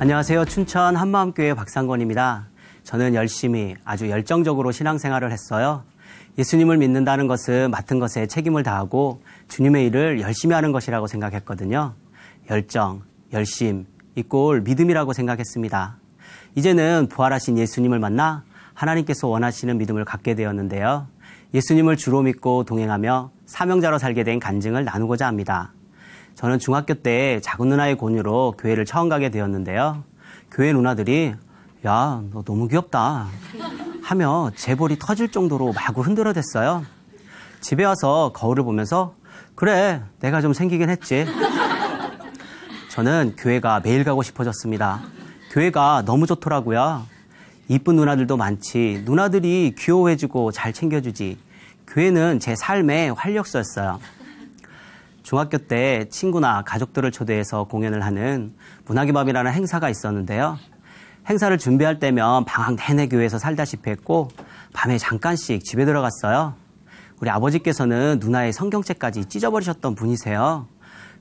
안녕하세요. 춘천 한마음교회 박상권입니다. 저는 열심히 아주 열정적으로 신앙생활을 했어요. 예수님을 믿는다는 것은 맡은 것에 책임을 다하고 주님의 일을 열심히 하는 것이라고 생각했거든요. 열정, 열심, 이꼴 믿음이라고 생각했습니다. 이제는 부활하신 예수님을 만나 하나님께서 원하시는 믿음을 갖게 되었는데요. 예수님을 주로 믿고 동행하며 사명자로 살게 된 간증을 나누고자 합니다. 저는 중학교 때 작은 누나의 권유로 교회를 처음 가게 되었는데요. 교회 누나들이 야, 너 너무 귀엽다 하며 제 볼이 터질 정도로 마구 흔들어댔어요. 집에 와서 거울을 보면서 그래, 내가 좀 생기긴 했지. 저는 교회가 매일 가고 싶어졌습니다. 교회가 너무 좋더라고요. 이쁜 누나들도 많지, 누나들이 귀여워해주고 잘 챙겨주지. 교회는 제 삶의 활력소였어요. 중학교 때 친구나 가족들을 초대해서 공연을 하는 문학의 밤이라는 행사가 있었는데요. 행사를 준비할 때면 방학 내내 교회에서 살다시피 했고 밤에 잠깐씩 집에 들어갔어요. 우리 아버지께서는 누나의 성경책까지 찢어버리셨던 분이세요.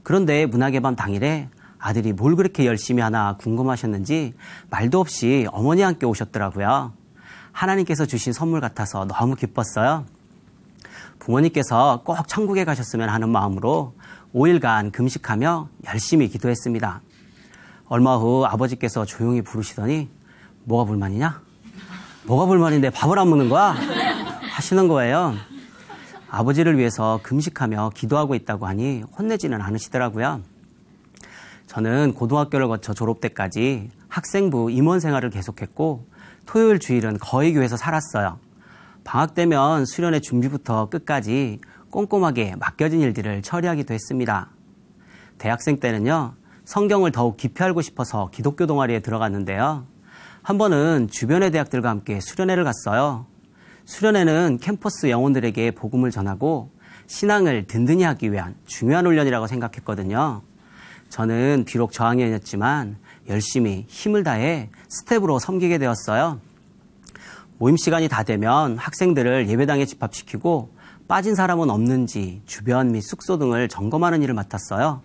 그런데 문학의 밤 당일에 아들이 뭘 그렇게 열심히 하나 궁금하셨는지 말도 없이 어머니와 함께 오셨더라고요. 하나님께서 주신 선물 같아서 너무 기뻤어요. 부모님께서 꼭 천국에 가셨으면 하는 마음으로 5일간 금식하며 열심히 기도했습니다. 얼마 후 아버지께서 조용히 부르시더니 뭐가 불만이냐? 뭐가 불만인데 밥을 안 먹는 거야? 하시는 거예요. 아버지를 위해서 금식하며 기도하고 있다고 하니 혼내지는 않으시더라고요. 저는 고등학교를 거쳐 졸업 때까지 학생부 임원 생활을 계속했고 토요일 주일은 거의 교회에서 살았어요. 방학 되면 수련회 준비부터 끝까지 꼼꼼하게 맡겨진 일들을 처리하기도 했습니다. 대학생 때는요, 성경을 더욱 깊이 알고 싶어서 기독교 동아리에 들어갔는데요. 한 번은 주변의 대학들과 함께 수련회를 갔어요. 수련회는 캠퍼스 영혼들에게 복음을 전하고 신앙을 든든히 하기 위한 중요한 훈련이라고 생각했거든요. 저는 비록 저학년이었지만 열심히 힘을 다해 스텝으로 섬기게 되었어요. 모임 시간이 다 되면 학생들을 예배당에 집합시키고 빠진 사람은 없는지 주변 및 숙소 등을 점검하는 일을 맡았어요.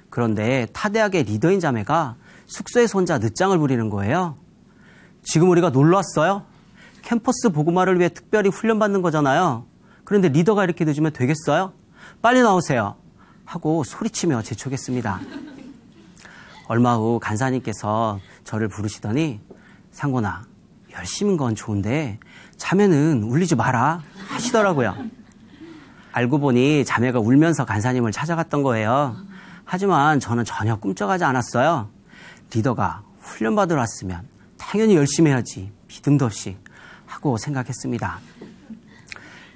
그런데 타대학의 리더인 자매가 숙소에서 혼자 늦장을 부리는 거예요. 지금 우리가 놀러 왔어요? 캠퍼스 복음화를 위해 특별히 훈련받는 거잖아요. 그런데 리더가 이렇게 늦으면 되겠어요? 빨리 나오세요. 하고 소리치며 재촉했습니다. 얼마 후 간사님께서 저를 부르시더니 상곤아, 열심인 건 좋은데 자매는 울리지 마라 하시더라고요. 알고 보니 자매가 울면서 간사님을 찾아갔던 거예요. 하지만 저는 전혀 꿈쩍하지 않았어요. 리더가 훈련받으러 왔으면 당연히 열심히 해야지 믿음도 없이 하고 생각했습니다.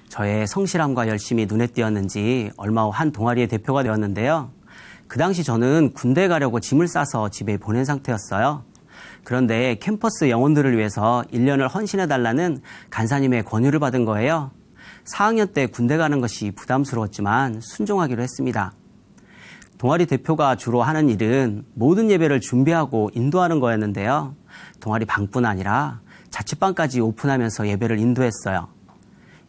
저의 성실함과 열심이 눈에 띄었는지 얼마 후 한 동아리의 대표가 되었는데요. 그 당시 저는 군대에 가려고 짐을 싸서 집에 보낸 상태였어요. 그런데 캠퍼스 영혼들을 위해서 1년을 헌신해달라는 간사님의 권유를 받은 거예요. 4학년 때 군대 가는 것이 부담스러웠지만 순종하기로 했습니다. 동아리 대표가 주로 하는 일은 모든 예배를 준비하고 인도하는 거였는데요. 동아리 방뿐 아니라 자취방까지 오픈하면서 예배를 인도했어요.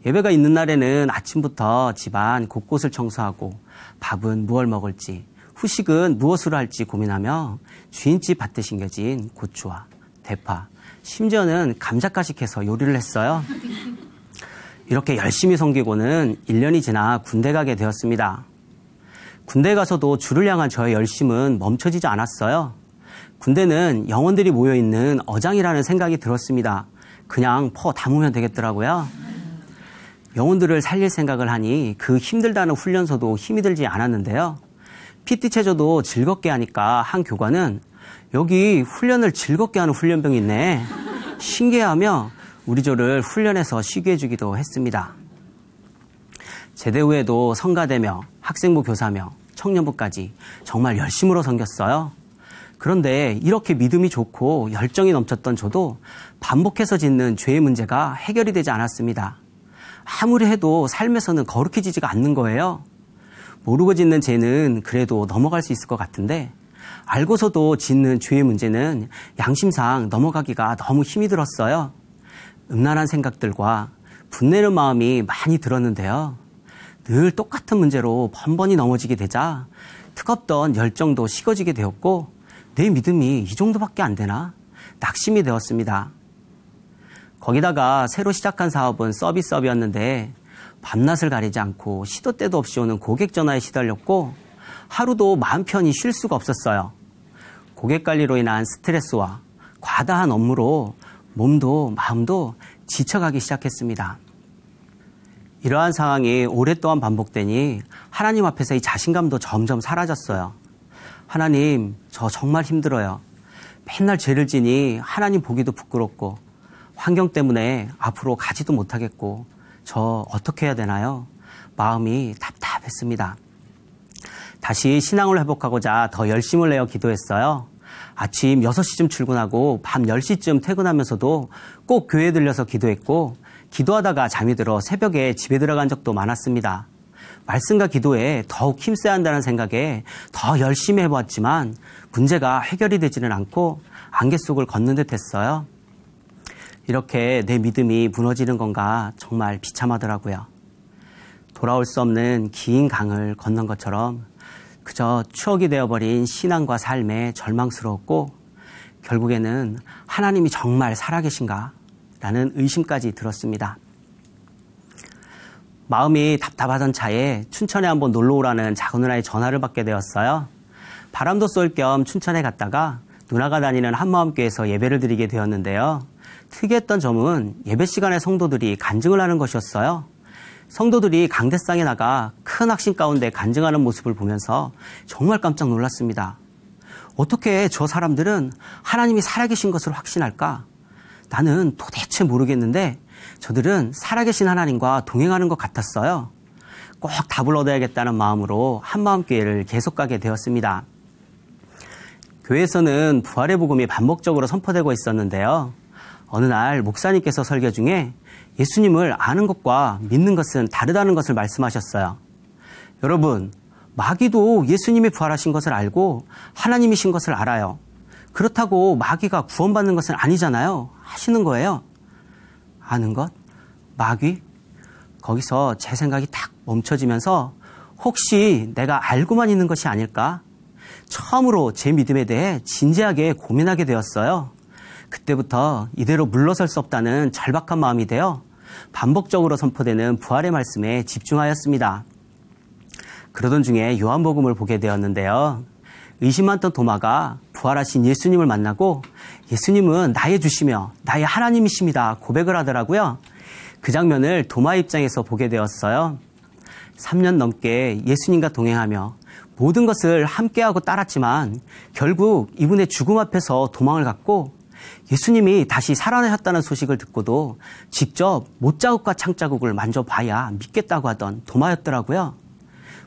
예배가 있는 날에는 아침부터 집안 곳곳을 청소하고 밥은 무얼 먹을지, 후식은 무엇으로 할지 고민하며 주인집 밭에 심겨진 고추와 대파, 심지어는 감자까지 해서 요리를 했어요. 이렇게 열심히 섬기고는 1년이 지나 군대 가게 되었습니다. 군대 가서도 주를 향한 저의 열심은 멈춰지지 않았어요. 군대는 영혼들이 모여있는 어장이라는 생각이 들었습니다. 그냥 퍼 담으면 되겠더라고요. 영혼들을 살릴 생각을 하니 그 힘들다는 훈련소도 힘이 들지 않았는데요. PT 체조도 즐겁게 하니까 한 교관은 여기 훈련을 즐겁게 하는 훈련병이 있네. 신기해하며 우리 조를 훈련해서 쉬게 해주기도 했습니다. 제대 후에도 성가대며 학생부 교사며 청년부까지 정말 열심으로 섬겼어요. 그런데 이렇게 믿음이 좋고 열정이 넘쳤던 저도 반복해서 짓는 죄의 문제가 해결이 되지 않았습니다. 아무리 해도 삶에서는 거룩해지지가 않는 거예요. 모르고 짓는 죄는 그래도 넘어갈 수 있을 것 같은데 알고서도 짓는 죄의 문제는 양심상 넘어가기가 너무 힘이 들었어요. 음란한 생각들과 분내는 마음이 많이 들었는데요. 늘 똑같은 문제로 번번이 넘어지게 되자 뜨겁던 열정도 식어지게 되었고 내 믿음이 이 정도밖에 안 되나? 낙심이 되었습니다. 거기다가 새로 시작한 사업은 서비스업이었는데 밤낮을 가리지 않고 시도 때도 없이 오는 고객 전화에 시달렸고 하루도 마음 편히 쉴 수가 없었어요. 고객 관리로 인한 스트레스와 과다한 업무로 몸도 마음도 지쳐가기 시작했습니다. 이러한 상황이 오랫동안 반복되니 하나님 앞에서 이 자신감도 점점 사라졌어요. 하나님, 저 정말 힘들어요. 맨날 죄를 지니 하나님 보기도 부끄럽고 환경 때문에 앞으로 가지도 못하겠고 저 어떻게 해야 되나요? 마음이 답답했습니다. 다시 신앙을 회복하고자 더 열심을 내어 기도했어요. 아침 6시쯤 출근하고 밤 10시쯤 퇴근하면서도 꼭 교회에 들려서 기도했고 기도하다가 잠이 들어 새벽에 집에 들어간 적도 많았습니다. 말씀과 기도에 더욱 힘써야 한다는 생각에 더 열심히 해보았지만 문제가 해결이 되지는 않고 안개 속을 걷는 듯 했어요. 이렇게 내 믿음이 무너지는 건가 정말 비참하더라고요. 돌아올 수 없는 긴 강을 건넌 것처럼 그저 추억이 되어버린 신앙과 삶에 절망스러웠고 결국에는 하나님이 정말 살아계신가? 라는 의심까지 들었습니다. 마음이 답답하던 차에 춘천에 한번 놀러 오라는 작은 누나의 전화를 받게 되었어요. 바람도 쏠 겸 춘천에 갔다가 누나가 다니는 한마음교회에서 예배를 드리게 되었는데요. 특이했던 점은 예배 시간에 성도들이 간증을 하는 것이었어요. 성도들이 강대상에 나가 큰 확신 가운데 간증하는 모습을 보면서 정말 깜짝 놀랐습니다. 어떻게 저 사람들은 하나님이 살아계신 것을 확신할까? 나는 도대체 모르겠는데 저들은 살아계신 하나님과 동행하는 것 같았어요. 꼭 답을 얻어야겠다는 마음으로 한마음교회를 계속 가게 되었습니다. 교회에서는 부활의 복음이 반복적으로 선포되고 있었는데요. 어느 날 목사님께서 설교 중에 예수님을 아는 것과 믿는 것은 다르다는 것을 말씀하셨어요. 여러분, 마귀도 예수님이 부활하신 것을 알고 하나님이신 것을 알아요. 그렇다고 마귀가 구원받는 것은 아니잖아요. 하시는 거예요. 아는 것? 마귀? 거기서 제 생각이 탁 멈춰지면서 혹시 내가 알고만 있는 것이 아닐까? 처음으로 제 믿음에 대해 진지하게 고민하게 되었어요. 그때부터 이대로 물러설 수 없다는 절박한 마음이 되어 반복적으로 선포되는 부활의 말씀에 집중하였습니다. 그러던 중에 요한복음을 보게 되었는데요. 의심 많던 도마가 부활하신 예수님을 만나고 예수님은 나의 주시며 나의 하나님이십니다 고백을 하더라고요. 그 장면을 도마의 입장에서 보게 되었어요. 3년 넘게 예수님과 동행하며 모든 것을 함께하고 따랐지만 결국 이분의 죽음 앞에서 도망을 갔고 예수님이 다시 살아나셨다는 소식을 듣고도 직접 못자국과 창자국을 만져봐야 믿겠다고 하던 도마였더라고요.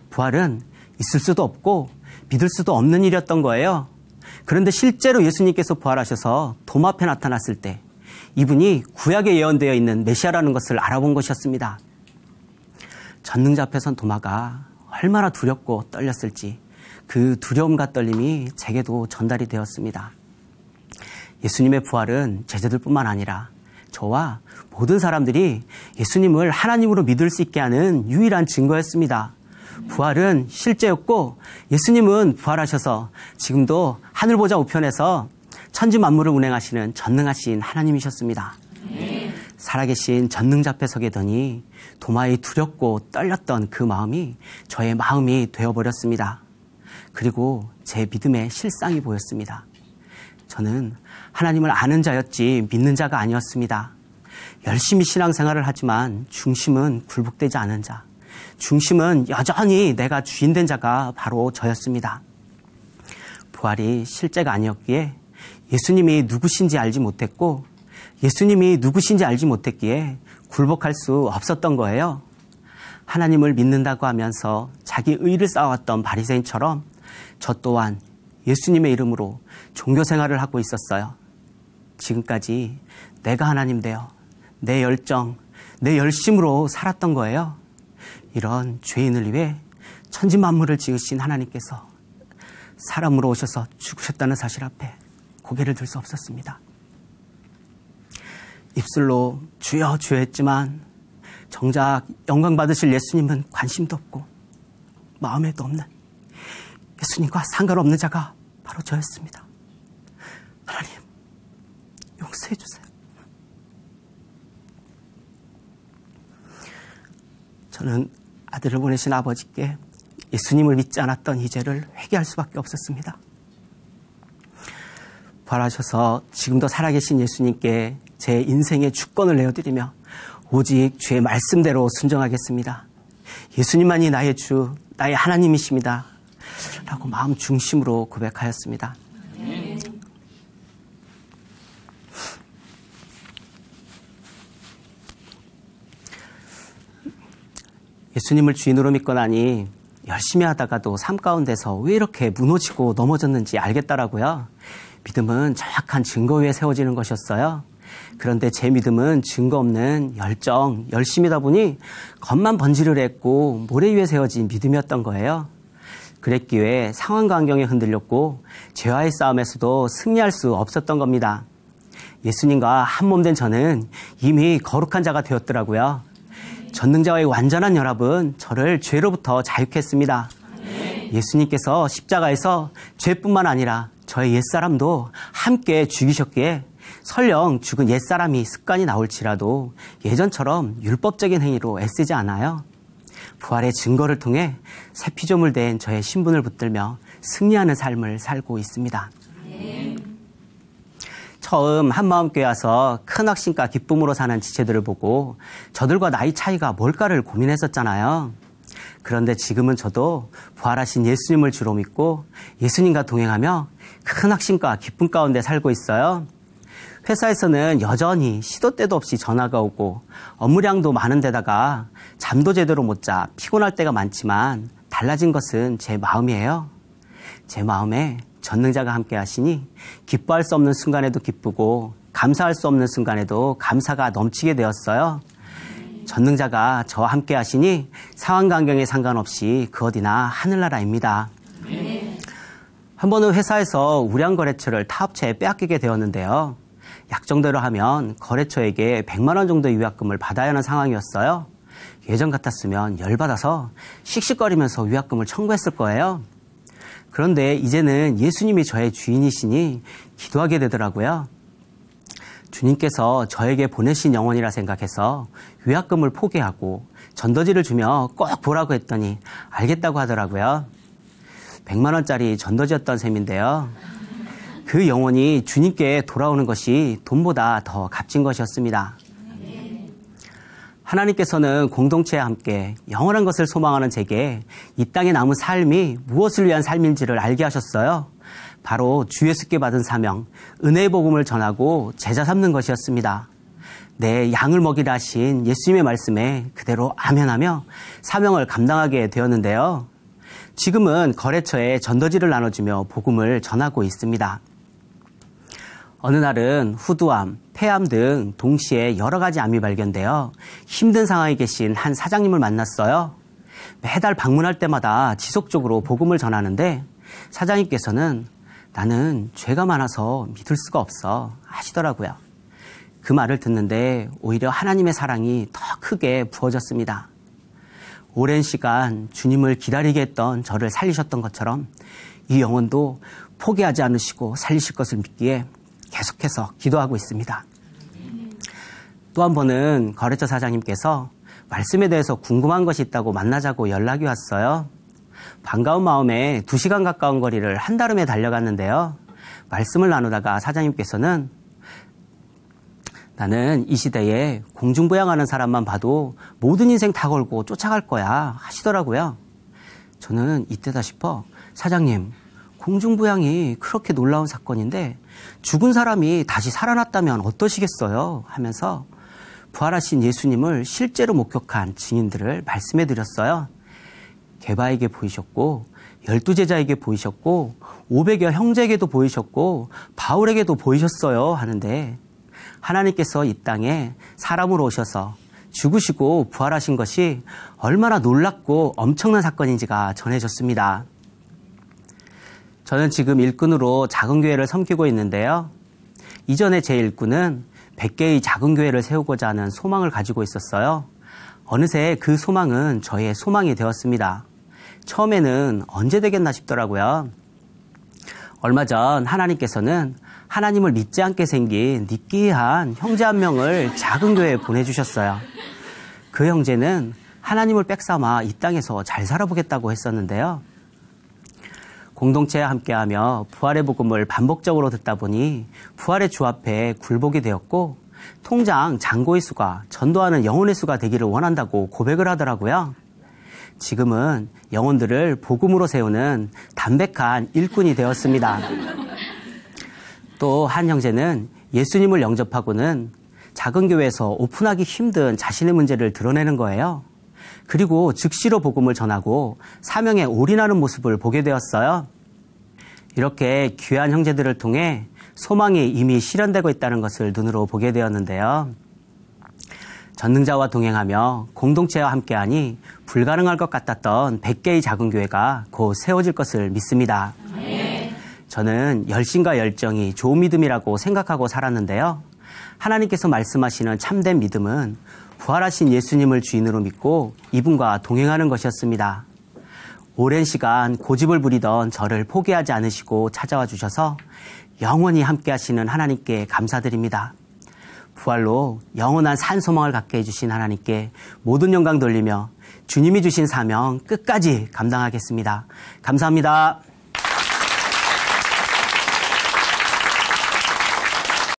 부활은 있을 수도 없고 믿을 수도 없는 일이었던 거예요. 그런데 실제로 예수님께서 부활하셔서 도마 앞에 나타났을 때 이분이 구약에 예언되어 있는 메시아라는 것을 알아본 것이었습니다. 전능자 앞에 선 도마가 얼마나 두렵고 떨렸을지 그 두려움과 떨림이 제게도 전달이 되었습니다. 예수님의 부활은 제자들뿐만 아니라 저와 모든 사람들이 예수님을 하나님으로 믿을 수 있게 하는 유일한 증거였습니다. 부활은 실제였고 예수님은 부활하셔서 지금도 하늘보좌 우편에서 천지 만물을 운행하시는 전능하신 하나님이셨습니다. 살아계신 전능자 앞에 서게 되니 도마의 두렵고 떨렸던 그 마음이 저의 마음이 되어버렸습니다. 그리고 제 믿음의 실상이 보였습니다. 저는 하나님을 아는 자였지 믿는 자가 아니었습니다. 열심히 신앙생활을 하지만 중심은 굴복되지 않은 자, 중심은 여전히 내가 주인된 자가 바로 저였습니다. 부활이 실제가 아니었기에 예수님이 누구신지 알지 못했고 예수님이 누구신지 알지 못했기에 굴복할 수 없었던 거예요. 하나님을 믿는다고 하면서 자기 의를 쌓아왔던 바리새인처럼 저 또한 예수님의 이름으로 종교생활을 하고 있었어요. 지금까지 내가 하나님 되어 내 열정, 내 열심으로 살았던 거예요. 이런 죄인을 위해 천지 만물을 지으신 하나님께서 사람으로 오셔서 죽으셨다는 사실 앞에 고개를 들 수 없었습니다. 입술로 주여 주여 했지만 정작 영광 받으실 예수님은 관심도 없고 마음에도 없는 예수님과 상관없는 자가 바로 저였습니다. 하나님, 용서해 주세요. 저는 아들을 보내신 아버지께 예수님을 믿지 않았던 이 죄를 회개할 수밖에 없었습니다. 부활하셔서 지금도 살아계신 예수님께 제 인생의 주권을 내어드리며 오직 주의 말씀대로 순종하겠습니다. 예수님만이 나의 주, 나의 하나님이십니다. 라고 마음 중심으로 고백하였습니다. 예수님을 주인으로 믿고 나니 열심히 하다가도 삶 가운데서 왜 이렇게 무너지고 넘어졌는지 알겠더라고요. 믿음은 정확한 증거 위에 세워지는 것이었어요. 그런데 제 믿음은 증거 없는 열정, 열심이다 보니 겉만 번지르르 했고 모래 위에 세워진 믿음이었던 거예요. 그랬기에 상황과 환경에 흔들렸고 죄와의 싸움에서도 승리할 수 없었던 겁니다. 예수님과 한 몸 된 저는 이미 거룩한 자가 되었더라고요. 전능자와의 완전한 연합은 저를 죄로부터 자유케 했습니다. 예수님께서 십자가에서 죄뿐만 아니라 저의 옛사람도 함께 죽이셨기에 설령 죽은 옛사람이 습관이 나올지라도 예전처럼 율법적인 행위로 애쓰지 않아요. 부활의 증거를 통해 새 피조물 된 저의 신분을 붙들며 승리하는 삶을 살고 있습니다. 처음 한마음교회 와서 큰 확신과 기쁨으로 사는 지체들을 보고 저들과 나이 차이가 뭘까를 고민했었잖아요. 그런데 지금은 저도 부활하신 예수님을 주로 믿고 예수님과 동행하며 큰 확신과 기쁨 가운데 살고 있어요. 회사에서는 여전히 시도 때도 없이 전화가 오고 업무량도 많은 데다가 잠도 제대로 못 자 피곤할 때가 많지만 달라진 것은 제 마음이에요. 제 마음에 전능자가 함께 하시니 기뻐할 수 없는 순간에도 기쁘고 감사할 수 없는 순간에도 감사가 넘치게 되었어요. 전능자가 저와 함께 하시니 상황 환경에 상관없이 그 어디나 하늘나라입니다. 한 번은 회사에서 우량거래처를 타업체에 빼앗기게 되었는데요. 약정대로 하면 거래처에게 100만 원 정도의 위약금을 받아야 하는 상황이었어요. 예전 같았으면 열받아서 씩씩거리면서 위약금을 청구했을 거예요. 그런데 이제는 예수님이 저의 주인이시니 기도하게 되더라고요. 주님께서 저에게 보내신 영혼이라 생각해서 위약금을 포기하고 전도지를 주며 꼭 보라고 했더니 알겠다고 하더라고요. 100만 원짜리 전도지였던 셈인데요. 그 영혼이 주님께 돌아오는 것이 돈보다 더 값진 것이었습니다. 하나님께서는 공동체와 함께 영원한 것을 소망하는 제게 이 땅에 남은 삶이 무엇을 위한 삶인지를 알게 하셨어요. 바로 주 예수께 받은 사명, 은혜의 복음을 전하고 제자 삼는 것이었습니다. 내 양을 먹이라 하신 예수님의 말씀에 그대로 아멘하며 사명을 감당하게 되었는데요. 지금은 거래처에 전도지를 나눠주며 복음을 전하고 있습니다. 어느 날은 후두암, 폐암 등 동시에 여러 가지 암이 발견되어 힘든 상황에 계신 한 사장님을 만났어요. 매달 방문할 때마다 지속적으로 복음을 전하는데 사장님께서는 나는 죄가 많아서 믿을 수가 없어 하시더라고요. 그 말을 듣는데 오히려 하나님의 사랑이 더 크게 부어졌습니다. 오랜 시간 주님을 기다리게 했던 저를 살리셨던 것처럼 이 영혼도 포기하지 않으시고 살리실 것을 믿기에 계속해서 기도하고 있습니다. 또 한 번은 거래처 사장님께서 말씀에 대해서 궁금한 것이 있다고 만나자고 연락이 왔어요. 반가운 마음에 2시간 가까운 거리를 한달음에 달려갔는데요. 말씀을 나누다가 사장님께서는 나는 이 시대에 공중부양하는 사람만 봐도 모든 인생 다 걸고 쫓아갈 거야 하시더라고요. 저는 이때다 싶어 사장님, 공중부양이 그렇게 놀라운 사건인데 죽은 사람이 다시 살아났다면 어떠시겠어요? 하면서 부활하신 예수님을 실제로 목격한 증인들을 말씀해 드렸어요. 게바에게 보이셨고 12제자에게 보이셨고 500여 형제에게도 보이셨고 바울에게도 보이셨어요 하는데 하나님께서 이 땅에 사람으로 오셔서 죽으시고 부활하신 것이 얼마나 놀랍고 엄청난 사건인지가 전해졌습니다. 저는 지금 일꾼으로 작은 교회를 섬기고 있는데요. 이전에 제 일꾼은 100개의 작은 교회를 세우고자 하는 소망을 가지고 있었어요. 어느새 그 소망은 저의 소망이 되었습니다. 처음에는 언제 되겠나 싶더라고요. 얼마 전 하나님께서는 하나님을 믿지 않게 생긴 니끼한 형제 한 명을 작은 교회에 보내주셨어요. 그 형제는 하나님을 빽삼아 이 땅에서 잘 살아보겠다고 했었는데요. 공동체와 함께하며 부활의 복음을 반복적으로 듣다 보니 부활의 주 앞에 굴복이 되었고 통장 잔고의 수가 전도하는 영혼의 수가 되기를 원한다고 고백을 하더라고요. 지금은 영혼들을 복음으로 세우는 담백한 일꾼이 되었습니다. 또 한 형제는 예수님을 영접하고는 작은 교회에서 오픈하기 힘든 자신의 문제를 드러내는 거예요. 그리고 즉시로 복음을 전하고 사명에 올인하는 모습을 보게 되었어요. 이렇게 귀한 형제들을 통해 소망이 이미 실현되고 있다는 것을 눈으로 보게 되었는데요. 전능자와 동행하며 공동체와 함께하니 불가능할 것 같았던 100개의 작은 교회가 곧 세워질 것을 믿습니다. 저는 열심과 열정이 좋은 믿음이라고 생각하고 살았는데요. 하나님께서 말씀하시는 참된 믿음은 부활하신 예수님을 주인으로 믿고 이분과 동행하는 것이었습니다. 오랜 시간 고집을 부리던 저를 포기하지 않으시고 찾아와 주셔서 영원히 함께 하시는 하나님께 감사드립니다. 부활로 영원한 산소망을 갖게 해주신 하나님께 모든 영광 돌리며 주님이 주신 사명 끝까지 감당하겠습니다. 감사합니다.